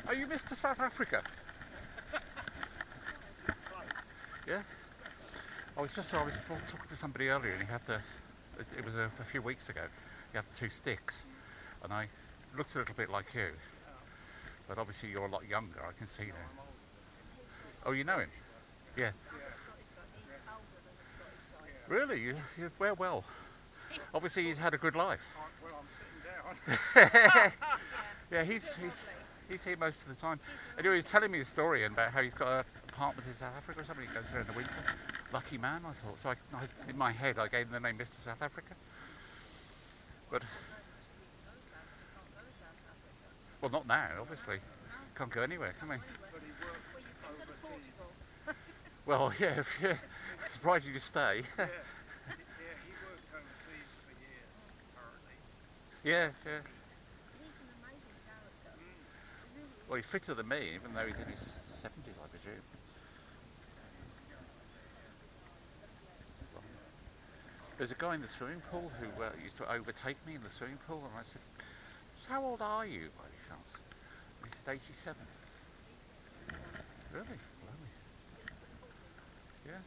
Are you Mr. South Africa? Yeah. I was talking to somebody earlier, and he had the. It was a few weeks ago. He had the two sticks, and I looked a little bit like you, but obviously you're a lot younger. I can see now. Oh, you know him? Yeah. Really? You wear well. Obviously, he's had a good life. Well, I'm sitting down. Yeah, he's here most of the time. Anyway, he was telling me a story about how he's got an apartment in South Africa or something. He goes there in the winter. Lucky man, I thought. So in my head, I gave him the name Mr. South Africa. But well, not now, obviously. Can't go anywhere, can we? But he worked overseas. Well, yeah. Surprised you to stay. Yeah, he worked overseas for years, apparently. Yeah. He's an amazing character. Well, he's fitter than me, even though he's in his 70s, I presume. There's a guy in the swimming pool who used to overtake me in the swimming pool, and I said, "So how old are you, by any chance?" And he said, 87. Really? Blimey. Yeah.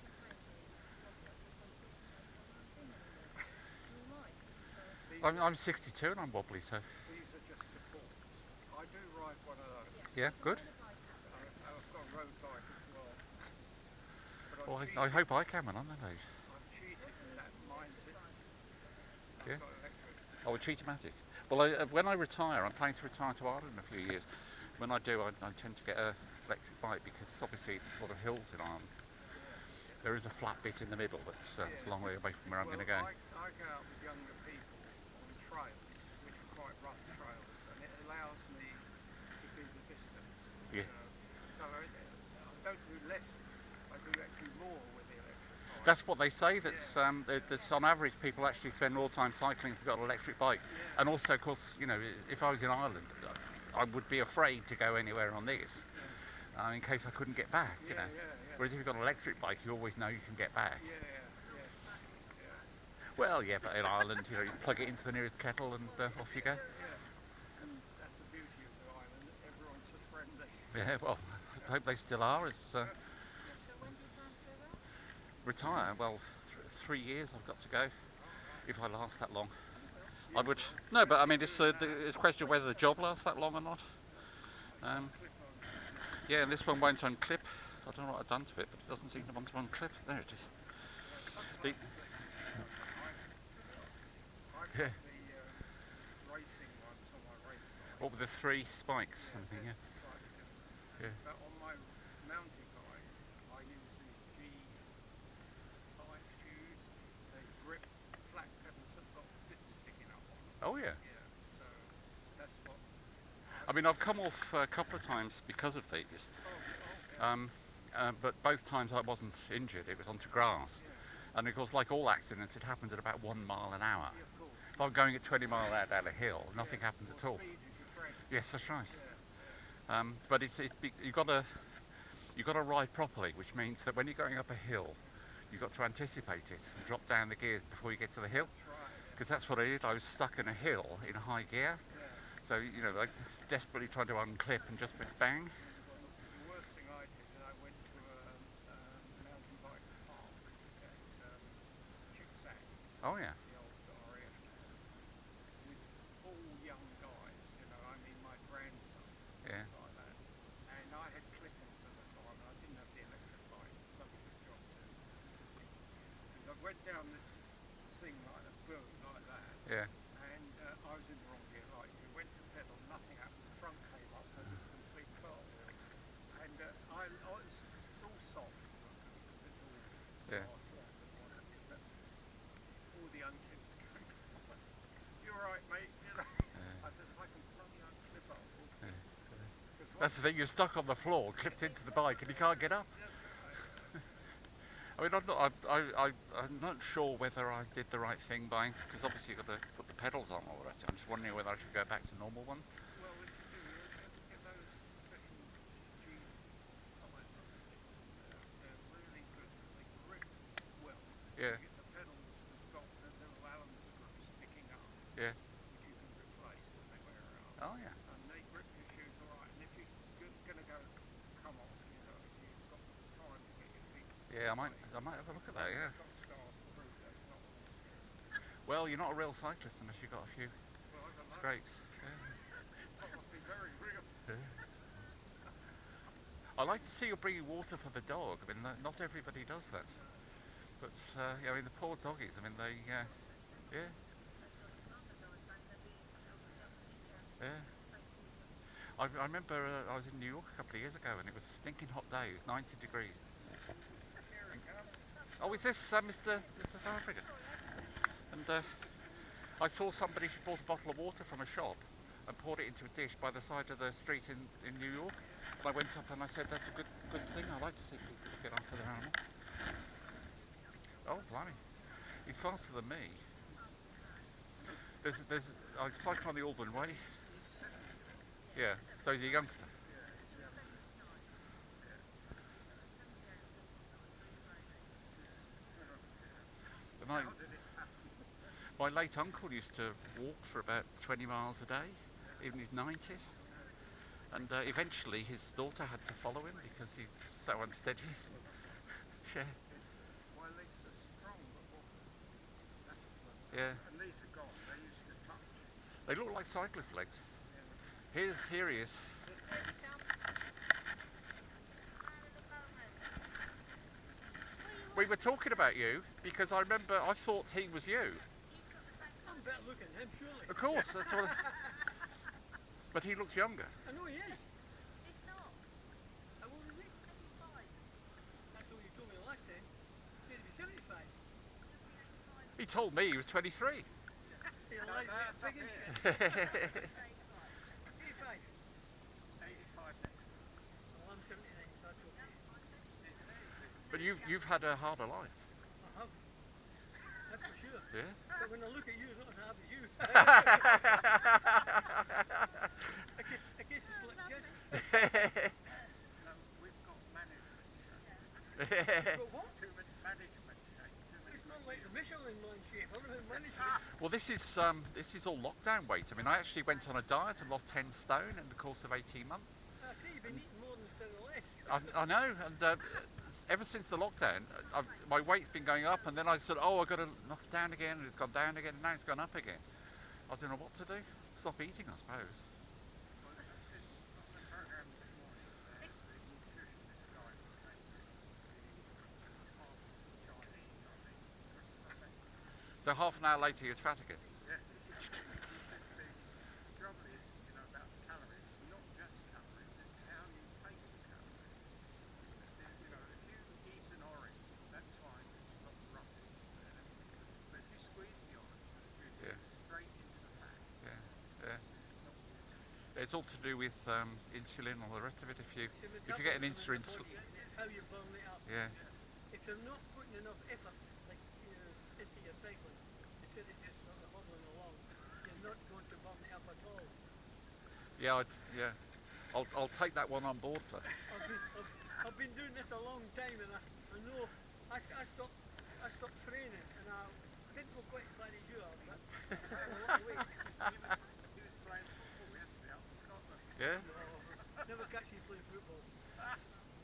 I'm 62 and I'm wobbly, so. These are just supports. I do ride one of those. Yeah, good. I've got a road bike as well. Well, I hope I can when I'm that age. I'm cheated in that mindset. Yeah. I've got electric. Oh, a cheat-o-matic. Well, when I retire, I'm planning to retire to Ireland in a few years. When I do, I tend to get an electric bike because obviously it's a lot of hills in Ireland. There is a flat bit in the middle that's it's a long way away from where I'm going to go. I go out with younger people on trails, which are quite rough trails, and it allows me to do the distance. Yeah. So I don't do less, I do actually more with the electric bike. That's what they say. That's on average, people actually spend more time cycling if they've got an electric bike. Yeah. And also, of course, if I was in Ireland, I would be afraid to go anywhere on this in case I couldn't get back. Yeah. Whereas if you've got an electric bike, you always know you can get back. Yeah. Well, yeah, but in Ireland, you plug it into the nearest kettle and off you go. Yeah. And that's the beauty of the island. Everyone's so friendly. Yeah, well, I hope they still are. As So when do you plan to go back? retire, well, 3 years I've got to go. If I last that long, I would. No, but I mean, it's a question of whether the job lasts that long or not. Yeah, and this one won't unclip. I don't know what I've done to it, but it doesn't seem to want to unclip. There it is. I've Yeah. got the racing ones on my race bike. What with the 3 spikes and everything, yeah. Slightly different. Yeah. But on my mountain bike, I use these G5 shoes. They grip flat pedals that got bits sticking up on them. Oh yeah. Yeah, so that's what. I mean, I've come off a couple of times because of these. But both times I wasn't injured. It was onto grass. And of course, like all accidents, it happens at about 1 mile an hour. Yeah, of course. If I'm going at 20 mile an hour down a hill, nothing happens at all. Speed is your friend. Yes, that's right. But you've got to ride properly, which means that when you're going up a hill, you've got to anticipate it and drop down the gears before you get to the hill. That's right. Because that's what I did. I was stuck in a hill in high gear, Yeah. so like desperately trying to unclip and just went bang. The worst thing I did is I went to a mountain bike park at Chicksands, Oh yeah. the old RAF, with all young guys, I mean my grandson, Yeah. like that. And I had clippings at the time, and I didn't have the electric bike. Bloody good job too. And I went down this thing like a boom, like that, Yeah. and I was in the wrong gear, like you. Went to pedal, nothing happened. The front came up and it was a complete curl. And it's all soft. It's all Yeah. glass soft and whatever. But all the unkids came. You're right, mate. I said, if I can bloody unclip up. That's the thing. You're stuck on the floor, clipped into the bike, and you can't get up. I mean, I'm not sure whether I did the right thing because obviously you've got to put the pedals on all the rest. I'm just wondering whether I should go back to normal ones. Well, if you do, get those special G tyres. They're really good because they grip well. Yeah. You get the pedals that's got the little Allen screws sticking up, Yeah. which you can replace when they wear out. Oh yeah. And they grip your shoes all right. And if you I might have a look at that. Yeah. It's got stars to prove that it's not all true. Well, you're not a real cyclist unless you've got a few Well, I don't know. scrapes. That must be very real. Yeah. I like to see you bringing water for the dog. I mean, not everybody does that. But yeah, I mean, the poor doggies. I mean, they yeah. Yeah. I remember I was in New York a couple of years ago and it was a stinking hot day. It was 90 degrees. Oh, is this Mr. South African? And I saw somebody who bought a bottle of water from a shop and poured it into a dish by the side of the street in New York. And I went up and I said, that's a good thing. I like to see people get onto their animal. Oh, blimey. He's faster than me. I cycle on the Welwyn Way. Yeah, so he's a youngster. And my late uncle used to walk for about 20 miles a day, in his 90s. And eventually his daughter had to follow him because he's so unsteady. Yeah. My legs are strong, but Yeah. and these are gone. They used to touch. They look like cyclist legs. Here he is. We were talking about you because I remember I thought he was you. I'm better looking than him, surely. Of course, that's what. But he looks younger. I know he is. It's not. How old is he? 85. That's what you told me last time. He said he'd be 75. He told me he was 23. He likes it big and shit. 85. 85 next. Well, I'm 79, so that's okay. But you've had a harder life. I have. That's for sure. Yeah. But when I look at you, it's not as hard as you. I guess it's like yes. No, we've got management. We've got what? Too much management. It's not like the Michelin man shape. I don't have management. Well, this is all lockdown weight. I mean, I actually went on a diet and lost 10 stone in the course of 18 months. I see you've been eating more instead of less. I know, and ever since the lockdown, my weight's been going up, and then I said, oh, I've got to knock it down again, and it's gone down again, and now it's gone up again. I don't know what to do. Stop eating, I suppose. So half an hour later, you're fat again. Yeah. The trouble is, about calories, not just calories, it's how you take the calories. If you eat an orange, that's fine, it's not rubbish. But if you squeeze the orange, it goes straight into the fat. Yeah. It's all to do with insulin and all the rest of it. If you get an insulin, It's how you burn it up. yeah. If you're not putting enough effort, like into your cycling, instead of just sort of hobbling along, you're not going to burn it up at all. Yeah, I'll take that one on board, sir. I've been doing this a long time, and I know I stopped training, and I didn't go quite as bad as you are, but I had a lot of weight. He was playing football yesterday up in Scotland. Yeah. No, never catch you playing football.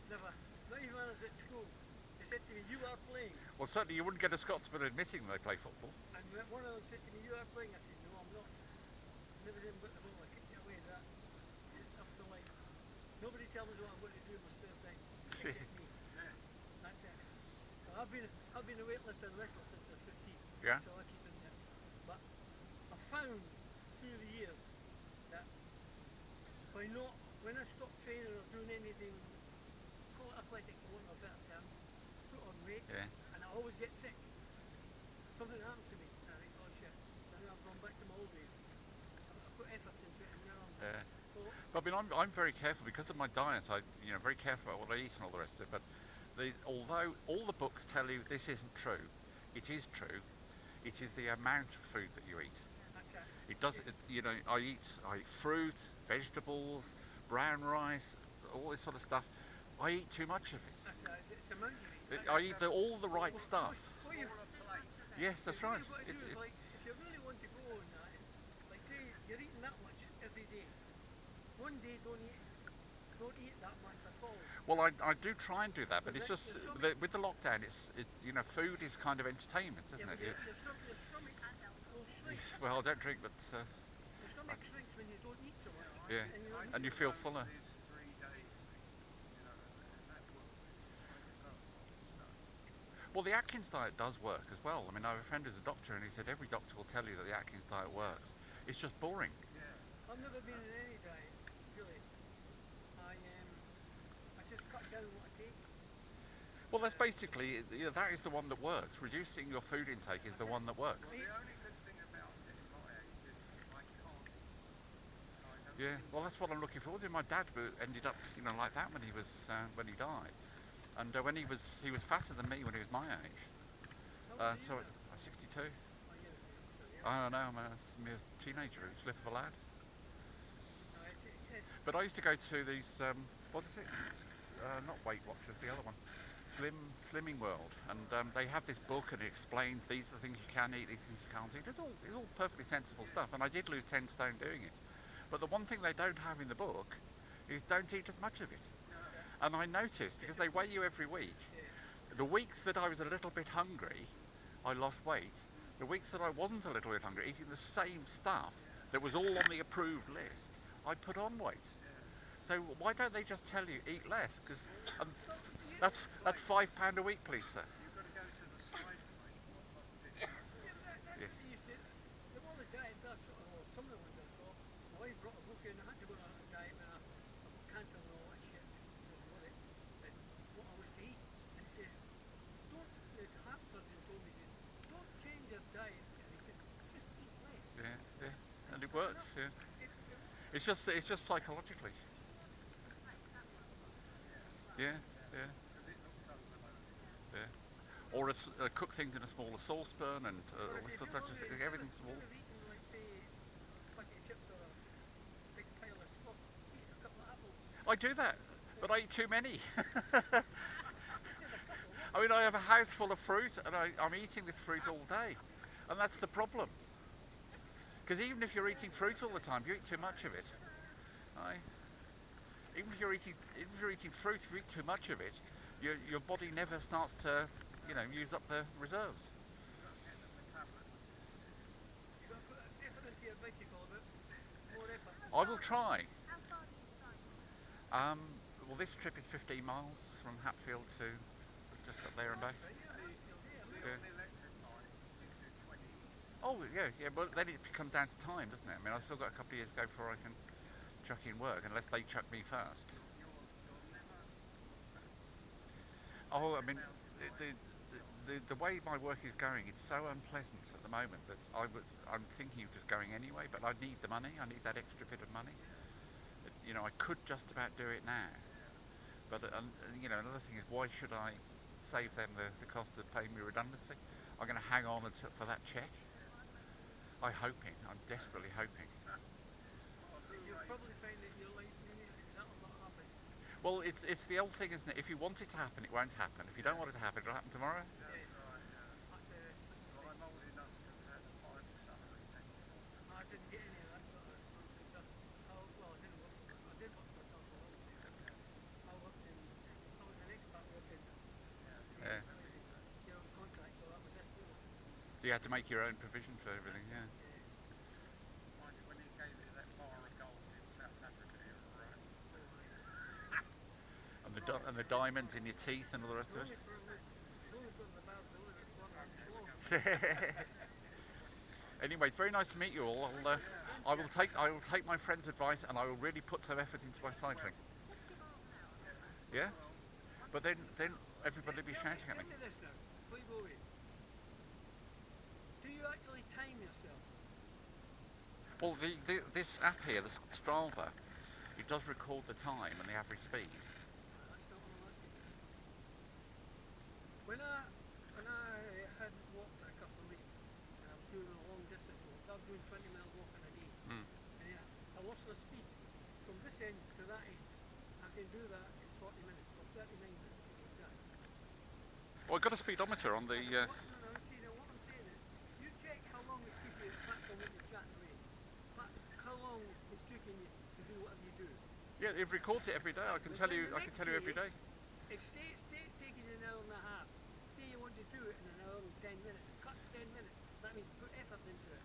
Never. Not even when I was at school. They said to me, you are playing. Well, certainly you wouldn't get a Scotsman admitting they play football. And one of them said to me, you are playing. I said, no, I'm not. Never even got the ball. I kicked it away. That is up to life. Nobody tells me what I'm going to do in my spare time. It's me. That's it. So I've been a weightlifter and wrestler since I was 15. Yeah. So I keep in there. But I found through the years that when I stop training or doing anything, call it athletic for want of a better term, put on weight, and I always get sick. Something happens to me, and I think, oh shit, and then I've gone back to my old days. I put effort into it, and now But I mean, I'm very careful because of my diet. I very careful about what I eat and all the rest of it. But although all the books tell you this isn't true, it is true. It is the amount of food that you eat. It does. I eat fruit, vegetables, brown rice, all this sort of stuff. I eat too much of it. It's a mountain. I eat all the right stuff. Yes, that's right. What you do is, like, if you really want to go on that, like say you're eating that much every day, one day don't eat don't eat that much at all. Well, I do try and do that, but it's There's just some- with the lockdown, you know, food is kind of entertainment, Yeah, isn't but it? your stomach will shrink. Well, I don't drink, but Your stomach shrinks when you don't eat so much. yeah, And you don't and you eat feel fuller. Well, the Atkins diet does work as well. I mean, I have a friend who's a doctor, and he said every doctor will tell you that the Atkins diet works. It's just boring. I've never been in any diet, really. I just cut down what I take. Well, that's basically, you know, that is the one that works. Reducing your food intake is the one that works. Yeah, well, that's what I'm looking forward to. My dad ended up, you know, like that when he died, and when he was fatter than me when he was my age. How old are you So now? I'm 62. Oh, yeah, okay. I don't know, I'm a mere teenager, a slip of a lad. No, But I used to go to these, what is it? Not Weight Watchers, the other one. Slimming World, and they have this book and it explains these are the things you can eat, these things you can't eat. It's all perfectly sensible stuff, and I did lose 10 stone doing it. But the one thing they don't have in the book is don't eat as much of it. And I noticed, because they weigh you every week, the weeks that I was a little bit hungry, I lost weight. The weeks that I wasn't a little bit hungry, eating the same stuff that was all on the approved list, I put on weight. So why don't they just tell you eat less? Because that's £5 a week, please, sir. Yeah. the one the diets are sort of, some of the ones I saw, my wife brought a book in, I had to go on a diet when I got cancer and all that shit, what I was to eat. And he says, the heart surgeon told me, don't change your diet, and he said, just eat less. Yeah, and it works. Yeah, it's just psychologically. Yeah. Or cook things in a smaller saucepan and everything's small. Instead of eating, like, say, a packet of chips or a big pile of stuff, eat a couple of apples. I do that, but I eat too many. I mean, I have a house full of fruit, and I'm eating this fruit all day, and that's the problem. Because even if you're eating fruit all the time, you eat too much of it. Even if you're eating fruit, if you eat too much of it, your body never starts to, you know, use up the reserves. You've got to put effort into your bicycle, a bit more effort. I will try. How far do you cycle? Well, this trip is 15 miles from Hatfield to just up there and back. Oh, yeah, but then it comes down to time, doesn't it? I mean, I've still got a couple of years to go before I can chuck in work, unless they chuck me first. Oh, I mean, the way my work is going, it's so unpleasant at the moment that I'm thinking of just going anyway, but I need the money, I need that extra bit of money. You know, I could just about do it now, but you know, another thing is, why should I save them the cost of paying me redundancy? I'm going to hang on for that check. I'm desperately hoping. You'll probably find that you'll like, that'll not happen. Well, it's the old thing, isn't it? If you want it to happen, it won't happen. If you don't want it to happen, it'll happen tomorrow. I didn't get any of that sort of stuff. Well, I did work for myself a lot. I was an expat working, Yeah. contract, so that was it. So you had to make your own provision for everything, yeah. And the diamonds in your teeth and all the rest of it. Anyway, it's very nice to meet you all. I will take my friend's advice, and I will really put some effort into my cycling. 60 miles an hour. Yeah, but then everybody will be shouting at me. Tell me this now, before you go away. Do you actually time yourself? Well, this app here, the Strava, it does record the time and the average speed. That's not what I'm asking you. When I hadn't walked for a couple of weeks, and I was doing a long distance walk, I was doing 20 miles walking a day, Mm. and I lost my speed. From this end to that end, I can do that in 40 minutes, or 39 minutes to be exact. Well, I've got a speedometer on the. No, see, now what I'm saying is, you check how long it took you, apart from what you're chatting away, how long it's taking you to do whatever you do. Yeah, it records it every day. I can tell you every day. If state's taking an hour and a half, say you want to do it in an hour and 10 minutes, cut 10 minutes. That means put effort into it.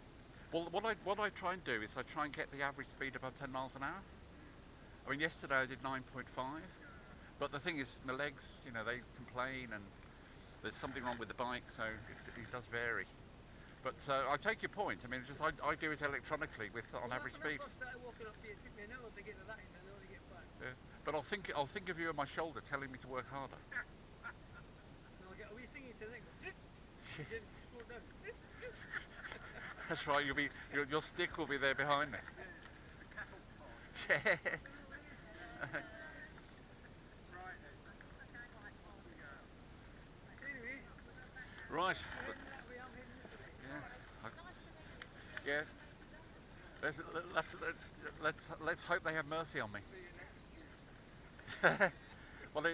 Well, what I try and do is I try and get the average speed above 10 miles an hour. I mean, yesterday I did 9.5, but the thing is, my legs, you know, they complain, and there's something wrong with the bike, so it does vary. But I take your point. I mean, it's just I do it electronically with on average speed. When I first started walking up here, it took me an hour to get to that end and an hour to get back. Yeah. But I'll think of you on my shoulder telling me to work harder. And I'll get a wee thingy to think, then slow down. That's right. Your stick will be there behind me. Yeah. Anyway, Right. heading that way, I'm heading this way. Yeah. Let's hope they have mercy on me. Well,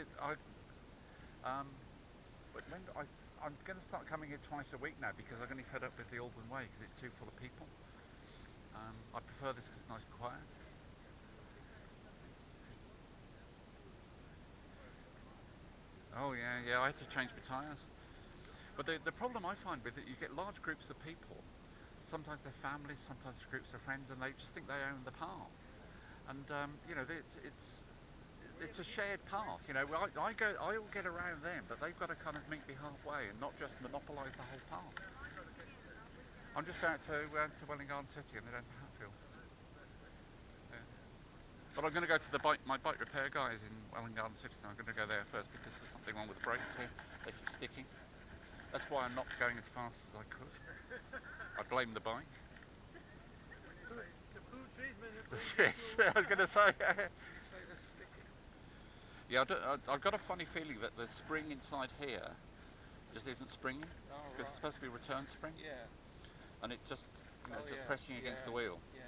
I'm going to start coming here twice a week now because I'm going to be fed up with the Welwyn Way because it's too full of people. I prefer this because it's nice and quiet. Oh yeah, I had to change my tyres. But the problem I find with it, you get large groups of people. Sometimes they're families, sometimes groups of friends, and they just think they own the path. And you know, it's a shared path. You know, I'll get around them, but they've got to kind of meet me halfway and not just monopolise the whole path. I'm just out to Welwyn Garden City and then down to Hatfield. Yeah. But I'm going to go to my bike repair guy is in Welwyn Garden City, so I'm going to go there first because there's something wrong with the brakes here. They keep sticking. That's why I'm not going as fast as I could. I blame the bike. Yes, I was going to say. Yeah, I've got a funny feeling that the spring inside here just isn't springing because it's supposed to be return spring. Yeah. And it just, you know, just pressing against the wheel. Yeah.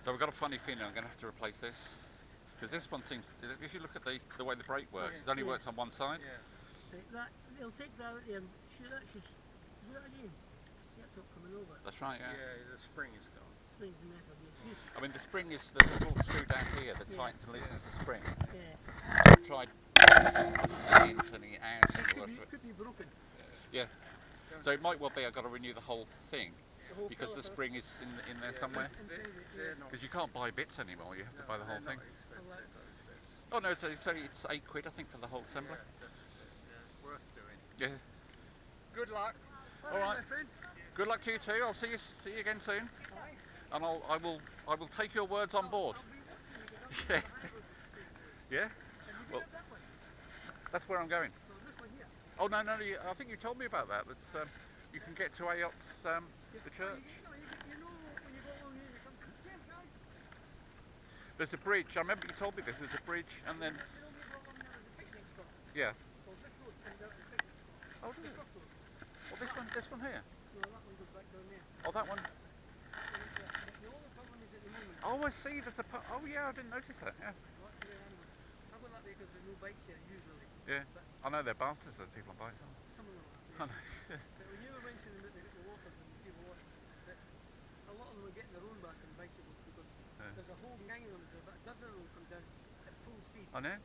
So I've got a funny feeling I'm going to have to replace this. Because this one seems, if you look at the way the brake works, it only works on one side. Yeah. Take that, they'll take that out there and shoot that, do that again. That's not coming over. That's right, yeah. Yeah, the spring is gone. Springs and metal, yes. I mean, the spring is, there's a little screw down here that tightens and loosens the spring. Yeah. I've tried turning it out and all the rest of it. Could be broken. Yeah. So it might well be I've got to renew the whole thing The whole because the caliper. spring is in there somewhere. Inside it, They're yeah. not. Because you can't buy bits anymore, you have to buy the whole thing. Expensive, those bits. Oh no, it's £8 I think for the whole assembly. Worth doing. Yeah. Good luck. All right. My friend. Good luck to you too. I'll see you again soon. Aye. And I will take your words on board. I'll be watching you, 'cause I'm Yeah. Yeah. Have you Well, been up that way? that's where I'm going. No, this one here. Oh no, I think you told me about that. That you can get to Ayot's the church. You know when you go along here, you come to James, guys. There's a bridge. I remember you told me this. There's a bridge, and then You know when you go along there, there's a picnic spot. yeah. Well, this road comes out to the picnic spot. Oh, does The it? cross road. Well, this one here. No, that one goes back down there. Oh, that one. The only problem is at the moment. Oh, I see. There's a. Oh, yeah. I didn't notice that. Yeah. Lots of animals. I go that way because there's no bikes here usually. Yeah. But I know they're bastards. Those people on bikes. Aren't some of them are. they? I know. But when you were mentioning that they got the walkers and the people watching, that a lot of them are getting their own back on bicycles because there's a whole gang of them. There's about a dozen of them come down at full speed. I know.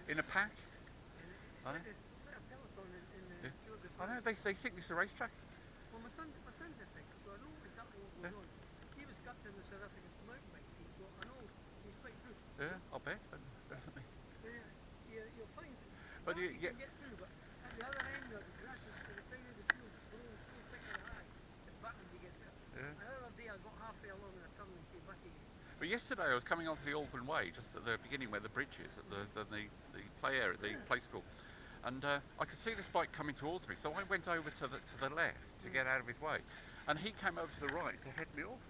In a pack. It's I like know. a peloton in the Yeah. Tour de I know. France. They think this is a racetrack. Well, my son's a cyclist, so I know exactly what goes on. He was captain of the South African mountain bike team, so I know he's quite good. Yeah. I'll bet. Definitely. So you'll find But you you can get through, but at the other end of the grass is to the side of the field is growing so thick and high, it's battling to get there. Yeah. The other day I got halfway along in a tunnel and came back again. But yesterday I was coming onto the Welwyn Way, just at the beginning where the bridge is, at the play area, the play school, and I could see this bike coming towards me. So I went over to the left to get out of his way, and he came over to the right to head me off.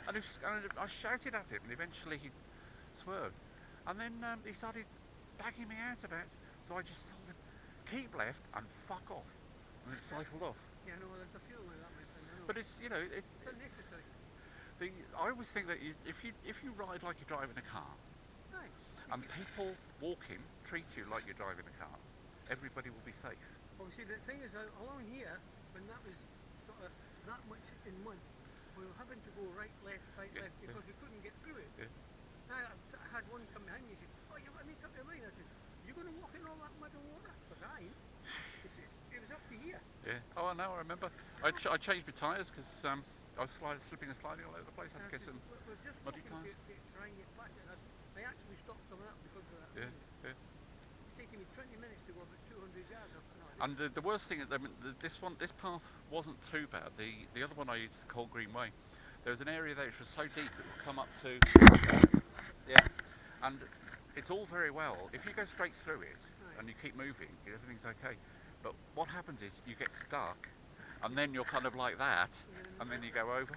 And I shouted at him, and eventually he swerved, and then he started bagging me out a bit. So I just told him, keep left and fuck off, and then cycled off. Yeah, no, there's a few like that, my friend. I know. But it's It's unnecessary. I always think that if you ride like you're driving a car, Aye. and people walking treat you like you're driving a car, everybody will be safe. Well, see, the thing is, along here, when that was sort of that much in month, we were having to go right, left, right, Yeah, left yeah. because we couldn't get through it. Yeah. Now I had one come behind me and said, "Oh, you let me cut the line." I said, "You're going to walk in all that mud and water?" Because I ain't. It was up to here. Yeah. Oh, I know. I remember. I changed my tyres because I was slipping and sliding all over the place. I had to get some. We're just muddy walking tyres. to try and get past it. And I actually stopped coming up because of that. Yeah. Line. Yeah. It's taking me 20 minutes to go about 200 yards up. No, And the worst thing is, I mean, this path wasn't too bad. The other one I used, called Greenway, there was an area there which was so deep it would come up to, yeah, and it's all very well if you go straight through it and you keep moving, everything's okay. But what happens is you get stuck, and then you're kind of like that, and then you go over.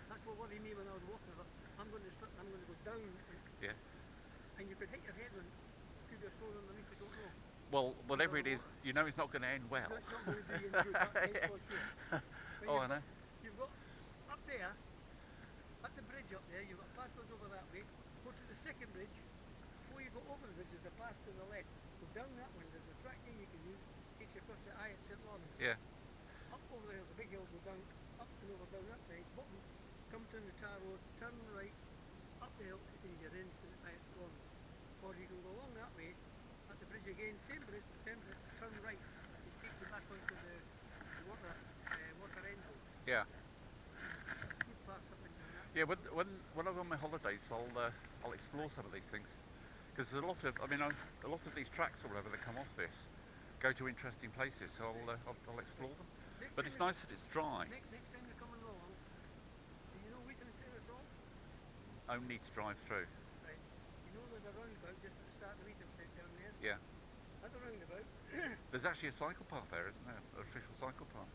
that's what worried me when I was walking. I thought, I'm going to slip. I'm going to go down. Yeah. And you could hit your head when could be a stone underneath. You don't know. Well, whatever it is, you know it's not going to end well. It's not going to do you any good. That's for sure. But Oh, I know. You've got up there, at the bridge up there, you've got a path goes over that way. Go to the second bridge. Before you go over the bridge, there's a path to the left. Go down that one. There's a track there you can use. Takes you across the Ayot St. Yeah. Up over there, the big hill, go down, up and over down that side. Bottom, come down the tar road, turn right, up the hill, and you're in Ayot St. Or you can go along that way, at the bridge again, same bridge, turn right. It takes you back onto the water end road. Yeah. Good pass up and down that. Yeah, when I'm on my holidays, I'll explore some of these things because there's a lot of, a lot of these tracks or whatever that come off this go to interesting places, so I'll explore them. But it's nice that it's dry. Next time you're coming along, do you know Wheathampstead at all? Only to drive through. Right. You know there's a roundabout just at the start of Wheathampstead down there? Yeah. At the roundabout. There's actually a cycle path there, isn't there? An official cycle path.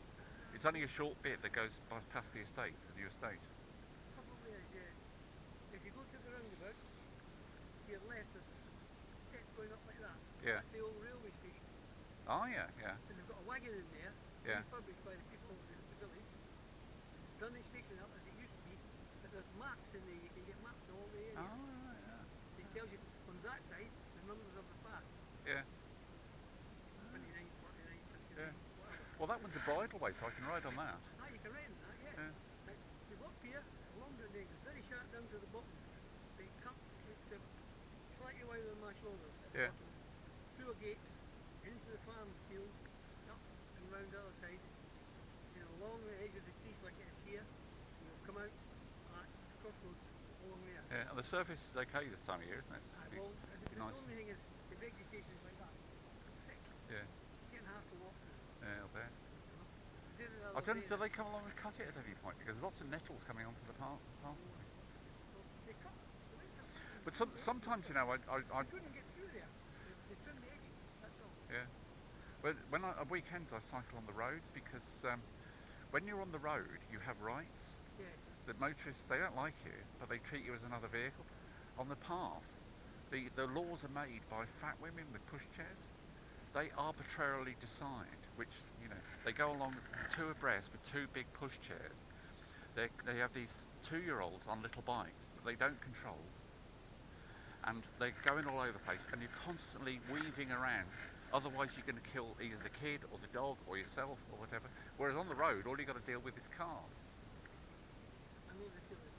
It's only a short bit that goes past the estates, the new estate. Probably is, yeah. If you go to the roundabout, to your left there's steps going up like that. Yeah. That's the old railway station. Oh yeah, yeah. And they've got a wagon in there, Yeah. refurbished by the people of the village. Done the station up as it used to be, but there's maps in there, you can get maps of all the area. Oh right, yeah. It tells you from that side the numbers of the paths. Yeah. 29, 49, 59, Yeah. whatever. Well, that one's a bridleway, so I can ride on that. Ah, you can ride in that, yeah. Yeah. You go up here, along the neck, it's very sharp down to the bottom. They come, it's slightly wider than my shoulder at the Yeah. bottom. Through a gate, into the farm field, up and round the other side. You know, along the edge of the trees like it is here. You'll come out at crossroads along there. Yeah, and the surface is okay this time of year, isn't it? Well, the nice. only thing is the vegetation is like that. Thick. Yeah. It's getting hard to walk through. Yeah, I bet. Did it the I other don't. day Do and- they come along and cut it at any point? Because there's lots of nettles coming onto the path. Well, they cut. They went up. But sometimes, you know, I I couldn't get through there. They trimmed the edges. That's all. yeah. But when at weekends I cycle on the road because when you're on the road you have rights. Yeah. The motorists, they don't like you, but they treat you as another vehicle. On the path, the laws are made by fat women with pushchairs. They arbitrarily decide which, you know, they go along two abreast with two big pushchairs. They have these 2-year-olds on little bikes that they don't control, and they're going all over the place, and you're constantly weaving around. Otherwise, you're going to kill either the kid or the dog or yourself or whatever. Whereas on the road, all you got to deal with is car. I know the feeling.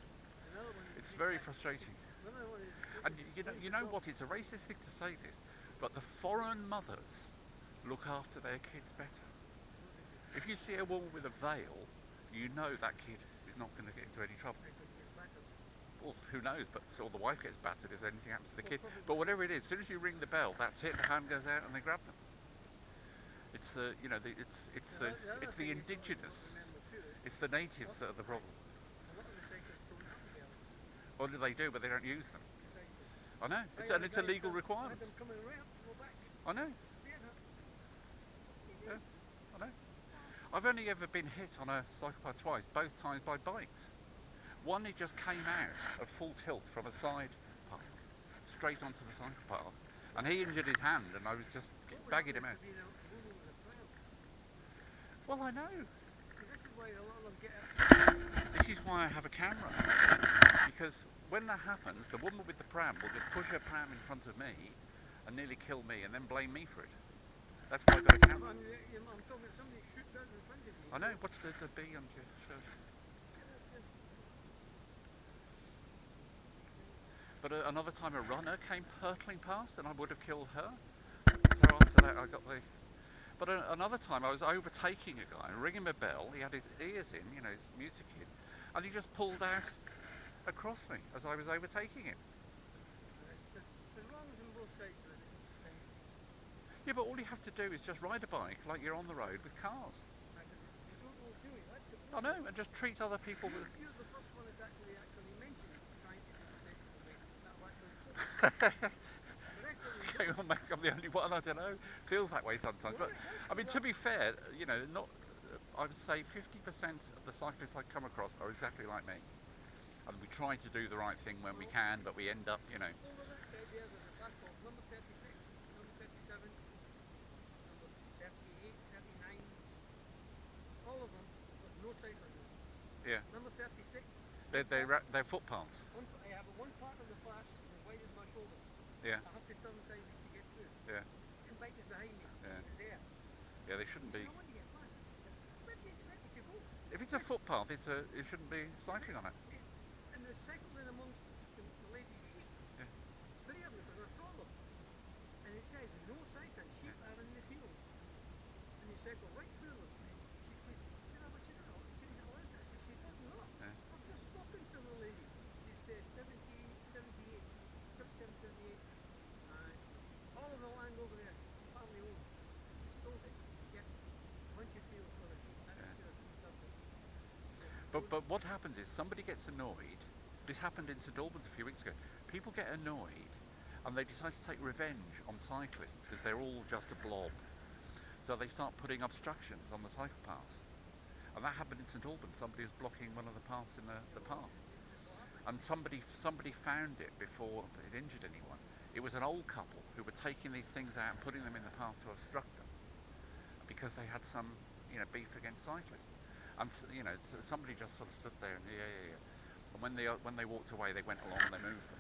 Another one is It's very frustrating. Another one is And you know what? It's a racist thing to say this, but the foreign mothers look after their kids better. If you see a woman with a veil, you know that kid is not going to get into any trouble. Well, who knows? But or the wife gets battered if anything happens to the kid. But whatever it is, as soon as you ring the bell, that's it. The hand goes out and they grab them. It's the it's the indigenous, it's the natives that are the problem. A lot of the cyclists don't have the bells. What do they do? But they don't use them. Precisely. I know. And it's a legal requirement. I had them coming around to go back. I know. Yeah, no. Yeah, I know. I've only ever been hit on a cycle path twice, both times by bikes. One, he just came out at full tilt from a side path, straight onto the cycle path, and he injured his hand, and I was just bagging him out. Well, I know. This is why a lot of them get out. This is why I have a camera, because when that happens, the woman with the pram will just push her pram in front of me and nearly kill me, and then blame me for it. That's why I've got a camera. I'm talking about somebody shoot down in front of you. I know. There's a bee on your shirt. But another time a runner came hurtling past and I would have killed her. So after that I got the... But another time I was overtaking a guy, ringing a bell, he had his ears in, you know, his music in, and he just pulled out across me as I was overtaking him. There's wrongs on both sides of it. And Yeah, but all you have to do is just ride a bike like you're on the road with cars. you don't all do it. That's the I problem. know, and just treat other people with... You're the first one that's actually mentioned trying to do sensible things. That actually spoke. The rest of them Okay, well, maybe I'm the only one, I don't know. Feels that way sometimes. But, I mean, to be fair, you know, not... I would say 50% of the cyclists I come across are exactly like me. And we try to do the right thing when we can, but we end up, you know... All of that said, there's a platform, number 36, number 37, number 38, 39, all of them with no cycling route. Yeah. Number 36, They're footpaths. I have one part of the path as wide as my shoulder. Yeah, I have to turn sideways to get through. yeah, And bike is behind me. Yeah. It's there. yeah. They shouldn't be. I want to get past. Where do you expect me to go? If it's a footpath, it shouldn't be cycling on it. And there's cycling amongst the lady's sheep. Yeah. Three of them, because I saw them. And it says no cycling, sheep are in the fields. And you cycle right through them. She says, you know, but you don't know, she didn't allow that. She says not. Yeah. I'm just spoken to the lady. She says 78, 77, 78. All of the land over there, family owned. She sold it. Yeah. A bunch of fields for the sheep. But what happens is somebody gets annoyed. This happened in St Albans a few weeks ago. People get annoyed and they decide to take revenge on cyclists because they're all just a blob. So they start putting obstructions on the cycle path. And that happened in St Albans. Somebody was blocking one of the paths in the path. And somebody found it before it injured anyone. It was an old couple who were taking these things out and putting them in the path to obstruct them because they had some, you know, beef against cyclists. And you know, somebody just sort of stood there and yeah. And when they walked away, they went along and they moved them.